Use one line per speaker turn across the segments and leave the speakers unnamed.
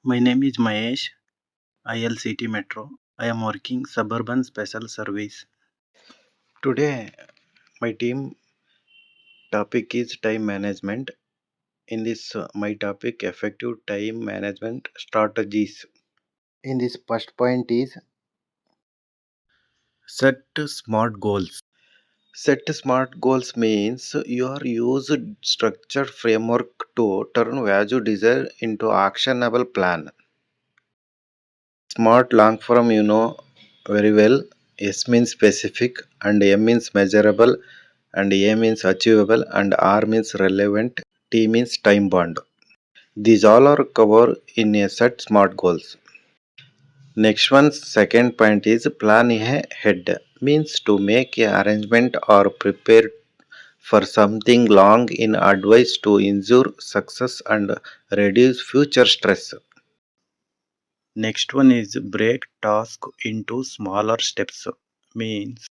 My name is Mahesh, ILCT Metro. I am working Suburban Special Service. Today, my team topic is time management. In this, my topic effective time management strategies. In this first point is set smart goals. Set smart goals means you are used structured framework to turn value desire into actionable plan. Smart long form you know very well. S means specific and M means measurable and A means achievable and R means relevant. T means time bound. These all are covered in a set smart goals. Next one second point is plan ahead means to make a arrangement or prepare for something long in advice to ensure success and reduce future stress. Next one is break task into smaller steps means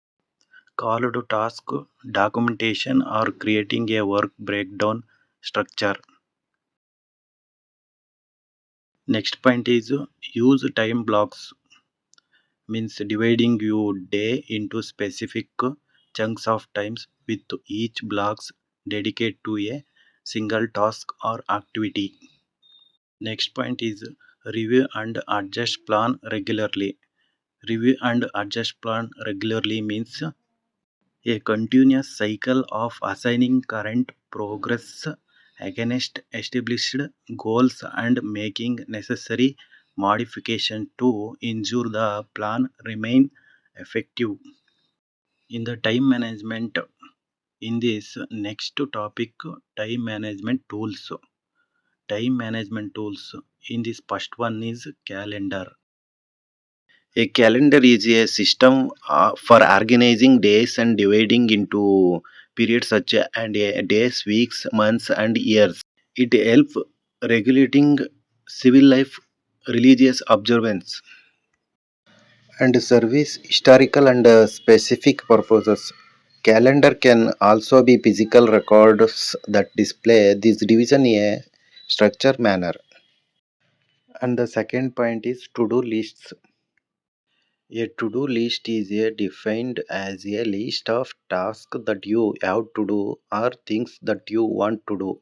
called task documentation or creating a work breakdown structure. Next point is use time blocks means dividing your day into specific chunks of times with each blocks dedicated to a single task or activity. Next point is review and adjust plan regularly. Review and adjust plan regularly means a continuous cycle of assigning current progress against established goals and making necessary modifications to ensure the plan remain effective. In the time management, in this next topic, time management tools. Time management tools. In this first one is calendar. A calendar is a system for organizing days and dividing into periods such and days, weeks, months, and years. It helps regulating civil life, religious observance, and service historical and specific purposes. Calendar can also be physical records that display this division in a structured manner. And the second point is to-do lists. A to-do list is defined as a list of tasks that you have to do or things that you want to do.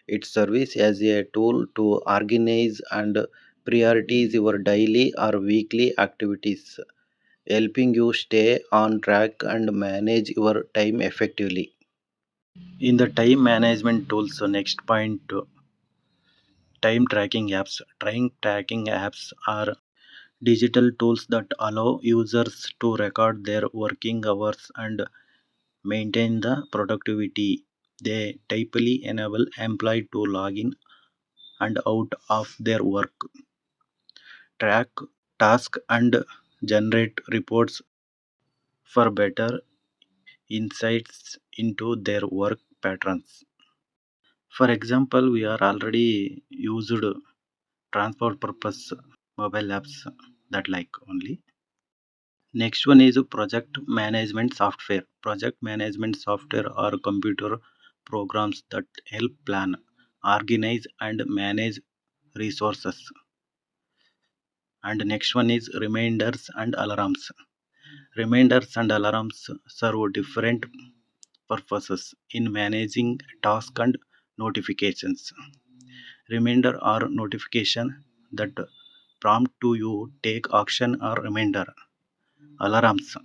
It serves as a tool to organize and prioritize your daily or weekly activities, helping you stay on track and manage your time effectively. In the time management tools, so next point, time tracking apps. Time tracking apps are digital tools that allow users to record their working hours and maintain the productivity. They typically enable employees to log in and out of their work, track tasks, and generate reports for better insights into their work patterns. For example, we are already used transport purpose mobile apps that like only. Next one is project management software. Project management software are computer programs that help plan, organize, and manage resources. And next one is reminders and alarms. Reminders and alarms serve different purposes in managing tasks and notifications. Reminder or notification that prompt to you take action or reminder. Alarms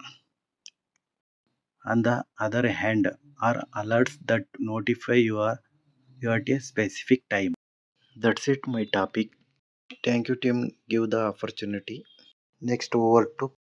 on the other hand, are alerts that notify you at a specific time. That's it, my topic. Thank you, Tim. Give the opportunity. Next, over to